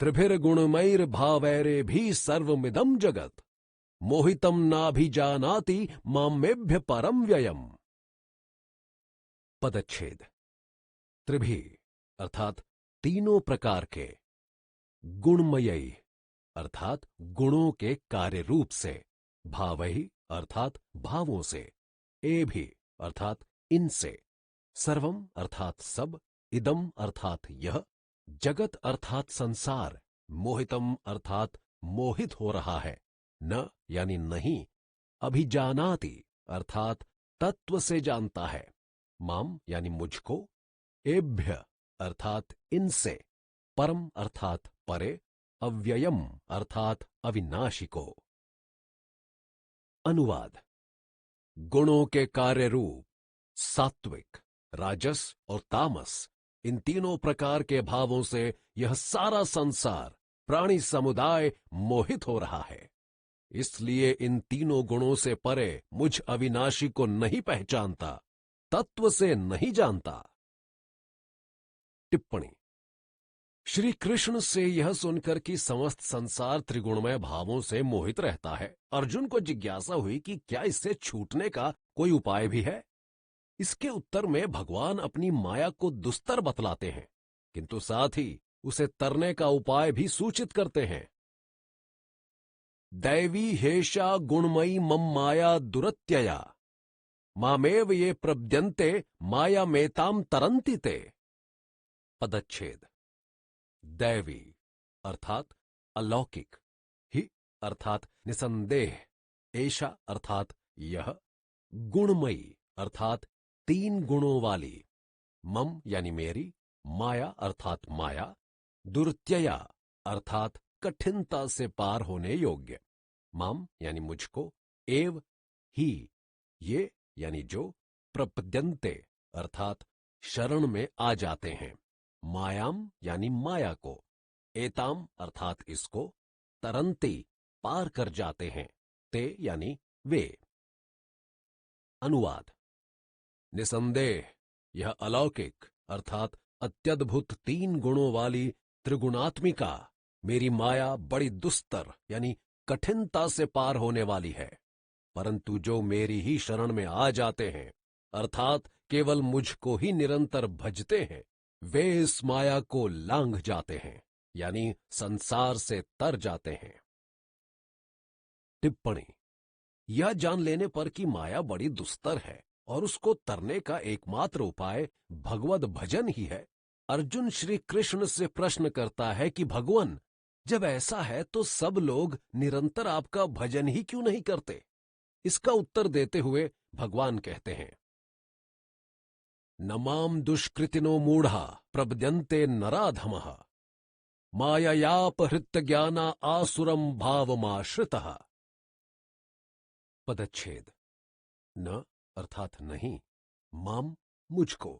त्रिभिर्गुणमैर्भावैरे भी सर्वमिदं जगत मोहितम नाभिजानाति मामेभ्य परम व्ययम। पदच्छेद। त्रिभि अर्थात तीनों प्रकार के, गुणमयी अर्थात गुणों के कार्य रूप से, भावैः अर्थात भावों से, एभि अर्थात इनसे, सर्वम अर्थात सब, इदम अर्थात यह, जगत अर्थात संसार, मोहितम अर्थात मोहित हो रहा है, न यानी नहीं, अभिजानाति अर्थात तत्व से जानता है, माम यानी मुझको, एभ्य अर्थात इनसे, परम अर्थात परे, अव्ययम अर्थात अविनाशी को। अनुवाद। गुणों के कार्य रूप सात्विक, राजस और तामस, इन तीनों प्रकार के भावों से यह सारा संसार, प्राणी समुदाय मोहित हो रहा है। इसलिए इन तीनों गुणों से परे मुझ अविनाशी को नहीं पहचानता, तत्व से नहीं जानता। टिप्पणी। श्री कृष्ण से यह सुनकर कि समस्त संसार त्रिगुणमय भावों से मोहित रहता है, अर्जुन को जिज्ञासा हुई कि क्या इससे छूटने का कोई उपाय भी है। इसके उत्तर में भगवान अपनी माया को दुस्तर बतलाते हैं, किंतु साथ ही उसे तरने का उपाय भी सूचित करते हैं। दैवी हेषा गुणमयी मम माया दुरत्यया मामेव ये प्रब्द्यन्ते माया मेताम तरन्ति ते। पदच्छेद। दैवी अर्थात अलौकिक, ही अर्थात निसंदेह, ऐशा अर्थात यह, गुणमयी अर्थात तीन गुणों वाली, मम यानी मेरी, माया अर्थात माया, दुर्त्यया अर्थात कठिनता से पार होने योग्य, माम यानी मुझको, एव ही ये यानी जो, प्रपद्यन्ते अर्थात शरण में आ जाते हैं, मायाम यानी माया को, एताम अर्थात इसको, तरंती पार कर जाते हैं, ते यानी वे। अनुवाद। निसंदेह यह अलौकिक अर्थात अत्यद्भुत तीन गुणों वाली त्रिगुणात्मिका मेरी माया बड़ी दुस्तर यानी कठिनता से पार होने वाली है, परंतु जो मेरी ही शरण में आ जाते हैं अर्थात केवल मुझको ही निरंतर भजते हैं, वे इस माया को लांघ जाते हैं यानी संसार से तर जाते हैं। टिप्पणी। यह जान लेने पर कि माया बड़ी दुस्तर है और उसको तरने का एकमात्र उपाय भगवद भजन ही है, अर्जुन श्री कृष्ण से प्रश्न करता है कि भगवान, जब ऐसा है तो सब लोग निरंतर आपका भजन ही क्यों नहीं करते। इसका उत्तर देते हुए भगवान कहते हैं, नमाम दुष्कृतिनो मूढ़ा प्रबद्यन्ते नराधमः माययापहृत ज्ञाना आसुरम भावमाश्रितः। पदच्छेद। न अर्थात नहीं, माम मुझको,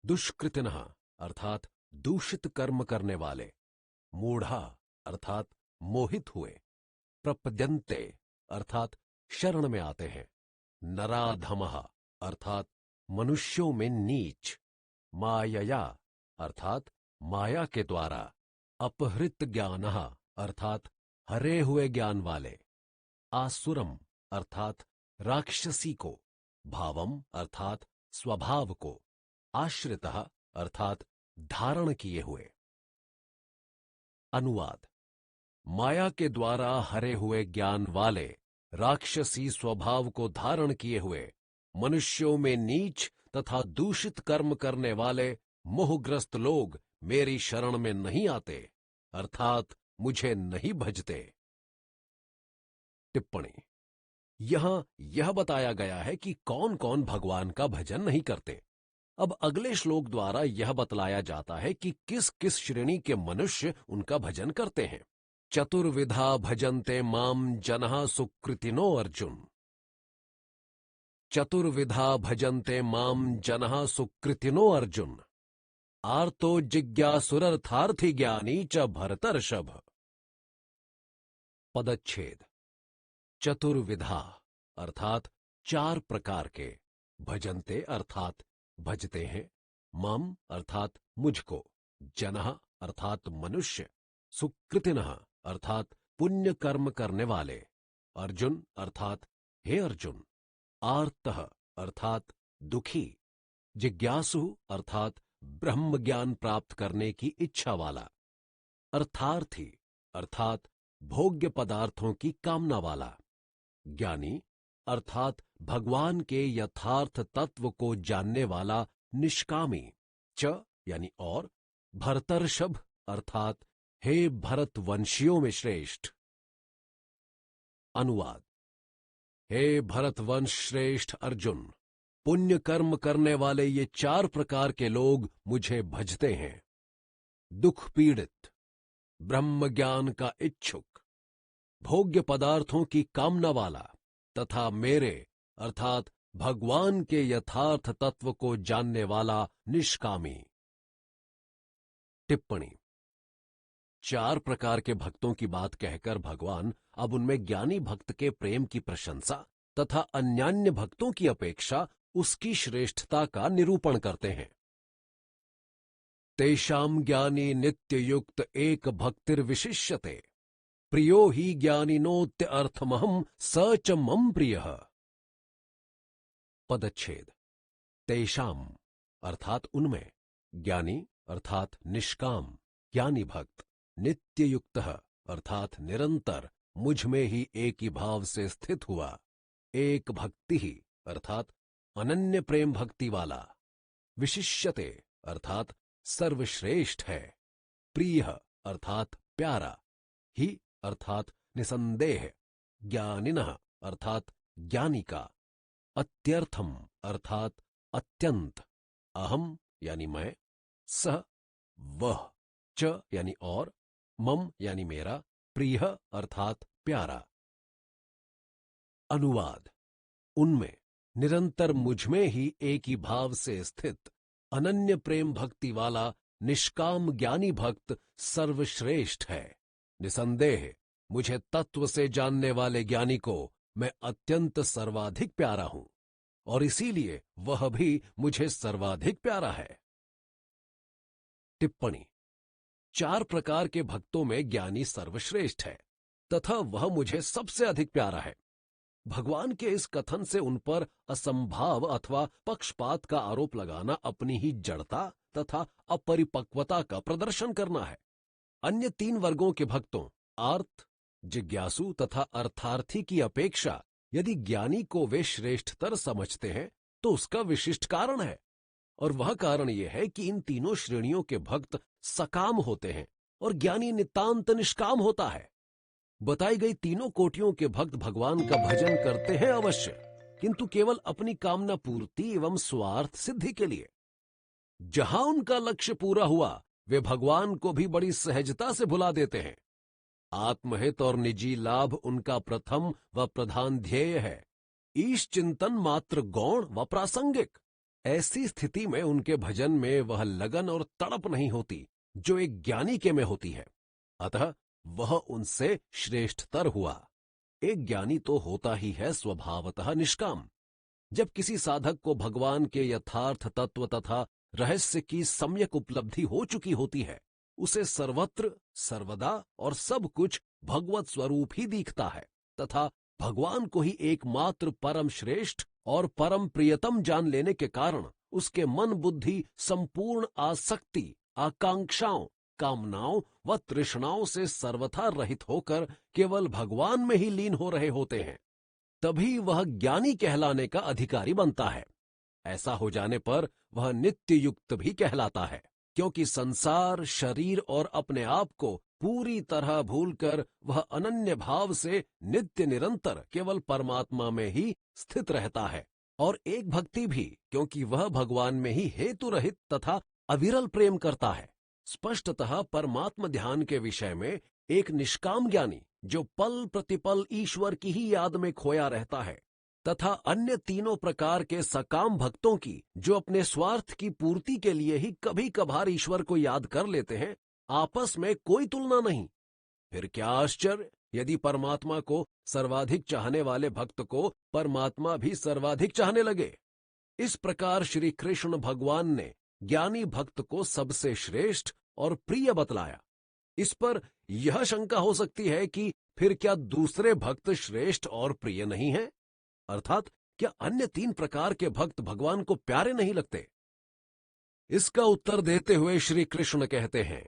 दुष्कृतिनः अर्थात दूषित कर्म करने वाले, मूढ़ा अर्थात मोहित हुए, प्रपद्यन्ते अर्थात शरण में आते हैं, नराधमः अर्थात मनुष्यों में नीच, मायया अर्थात माया के द्वारा, अपहृत ज्ञानः अर्थात हरे हुए ज्ञान वाले, आसुरम अर्थात राक्षसी को, भावम अर्थात स्वभाव को, आश्रितः अर्थात धारण किए हुए। अनुवाद। माया के द्वारा हरे हुए ज्ञान वाले, राक्षसी स्वभाव को धारण किए हुए, मनुष्यों में नीच तथा दूषित कर्म करने वाले मोहग्रस्त लोग मेरी शरण में नहीं आते अर्थात मुझे नहीं भजते। टिप्पणी। यहां यह बताया गया है कि कौन कौन भगवान का भजन नहीं करते। अब अगले श्लोक द्वारा यह बतलाया जाता है कि किस किस श्रेणी के मनुष्य उनका भजन करते हैं। चतुर्विधा भजन्ते माम जनः सुकृतिनो अर्जुन। चतुर्विधा भजन्ते माम जनः सुकृतिनो अर्जुन। आर्तो जिज्ञासुरर्थार्थी ज्ञानी च भरतर्षभ। पदच्छेद। चतुर्विधा अर्थात चार प्रकार के, भजन्ते अर्थात भजते हैं, माम अर्थात मुझको, जनः अर्थात मनुष्य, सुकृतिनः अर्थात पुण्य कर्म करने वाले। अर्जुन अर्थात हे अर्जुन। आर्तः अर्थात दुखी। जिज्ञासु अर्थात ब्रह्म ज्ञान प्राप्त करने की इच्छा वाला। अर्थार्थी अर्थात भोग्य पदार्थों की कामना वाला। ज्ञानी अर्थात भगवान के यथार्थ तत्व को जानने वाला निष्कामी। च यानी और। भरतर्षभ अर्थात हे भरतवंशियों में श्रेष्ठ। अनुवाद। हे भरतवंश श्रेष्ठ अर्जुन, पुण्य कर्म करने वाले ये 4 प्रकार के लोग मुझे भजते हैं। दुख पीड़ित, ब्रह्म ज्ञान का इच्छुक, भोग्य पदार्थों की कामना वाला तथा मेरे अर्थात भगवान के यथार्थ तत्व को जानने वाला निष्कामी। टिप्पणी। 4 प्रकार के भक्तों की बात कहकर भगवान अब उनमें ज्ञानी भक्त के प्रेम की प्रशंसा तथा अन्यान्य भक्तों की अपेक्षा उसकी श्रेष्ठता का निरूपण करते हैं। तेषां ज्ञानी नित्ययुक्त एक भक्तिर्विशिष्यते, प्रियो ही ज्ञानिनोत्य अर्थमहं स च मम प्रियः। पदच्छेद। तेषां अर्थात उनमें, ज्ञानी अर्थात निष्काम ज्ञानी भक्त, नित्ययुक्तः अर्थात निरंतर मुझ में ही एक ही भाव से स्थित हुआ, एक भक्ति ही अर्थात अनन्य प्रेम भक्ति वाला, विशिष्यते अर्थात सर्वश्रेष्ठ है, प्रिय अर्थात प्यारा, ही अर्थात निसंदेह, ज्ञानिनः अर्थात ज्ञानी का, अत्यर्थम अर्थात अत्यंत, अहम यानी मैं, सह वह, च यानी और, मम यानी मेरा, प्रिय अर्थात प्यारा। अनुवाद। उनमें निरंतर मुझमें ही एक ही भाव से स्थित अनन्य प्रेम भक्ति वाला निष्काम ज्ञानी भक्त सर्वश्रेष्ठ है। निसंदेह मुझे तत्व से जानने वाले ज्ञानी को मैं अत्यंत सर्वाधिक प्यारा हूं और इसीलिए वह भी मुझे सर्वाधिक प्यारा है। टिप्पणी। 4 प्रकार के भक्तों में ज्ञानी सर्वश्रेष्ठ है तथा वह मुझे सबसे अधिक प्यारा है। भगवान के इस कथन से उन पर असंभाव अथवा पक्षपात का आरोप लगाना अपनी ही जड़ता तथा अपरिपक्वता का प्रदर्शन करना है। अन्य 3 वर्गों के भक्तों आर्त, जिज्ञासु तथा अर्थार्थी की अपेक्षा यदि ज्ञानी को वे श्रेष्ठतर समझते हैं तो उसका विशिष्ट कारण है, और वह कारण यह है कि इन तीनों श्रेणियों के भक्त सकाम होते हैं और ज्ञानी नितांत निष्काम होता है। बताई गई तीनों कोटियों के भक्त भगवान का भजन करते हैं अवश्य, किंतु केवल अपनी कामना पूर्ति एवं स्वार्थ सिद्धि के लिए। जहां उनका लक्ष्य पूरा हुआ वे भगवान को भी बड़ी सहजता से भुला देते हैं। आत्महित और निजी लाभ उनका प्रथम व प्रधान ध्येय है, ईश चिंतन मात्र गौण व प्रासंगिक। ऐसी स्थिति में उनके भजन में वह लगन और तड़प नहीं होती जो एक ज्ञानी के में होती है, अतः वह उनसे श्रेष्ठतर हुआ। एक ज्ञानी तो होता ही है स्वभावतः निष्काम। जब किसी साधक को भगवान के यथार्थ तत्व तथा रहस्य की सम्यक उपलब्धि हो चुकी होती है, उसे सर्वत्र सर्वदा और सब कुछ भगवत स्वरूप ही दिखता है तथा भगवान को ही एकमात्र परम श्रेष्ठ और परम प्रियतम जान लेने के कारण उसके मन बुद्धि संपूर्ण आसक्ति, आकांक्षाओं, कामनाओं व तृष्णाओं से सर्वथा रहित होकर केवल भगवान में ही लीन हो रहे होते हैं। तभी वह ज्ञानी कहलाने का अधिकारी बनता है। ऐसा हो जाने पर वह नित्य युक्त भी कहलाता है, क्योंकि संसार, शरीर और अपने आप को पूरी तरह भूलकर वह अनन्य भाव से नित्य निरंतर केवल परमात्मा में ही स्थित रहता है। और एक भक्ति भी, क्योंकि वह भगवान में ही हेतु रहित तथा अविरल प्रेम करता है। स्पष्टतः परमात्म ध्यान के विषय में एक निष्काम ज्ञानी जो पल प्रतिपल ईश्वर की ही याद में खोया रहता है, तथा अन्य तीनों प्रकार के सकाम भक्तों की जो अपने स्वार्थ की पूर्ति के लिए ही कभी कभार ईश्वर को याद कर लेते हैं, आपस में कोई तुलना नहीं। फिर क्या आश्चर्य यदि परमात्मा को सर्वाधिक चाहने वाले भक्त को परमात्मा भी सर्वाधिक चाहने लगे। इस प्रकार श्री कृष्ण भगवान ने ज्ञानी भक्त को सबसे श्रेष्ठ और प्रिय बतलाया। इस पर यह शंका हो सकती है कि फिर क्या दूसरे भक्त श्रेष्ठ और प्रिय नहीं हैं? अर्थात क्या अन्य 3 प्रकार के भक्त भगवान को प्यारे नहीं लगते? इसका उत्तर देते हुए श्री कृष्ण कहते हैं,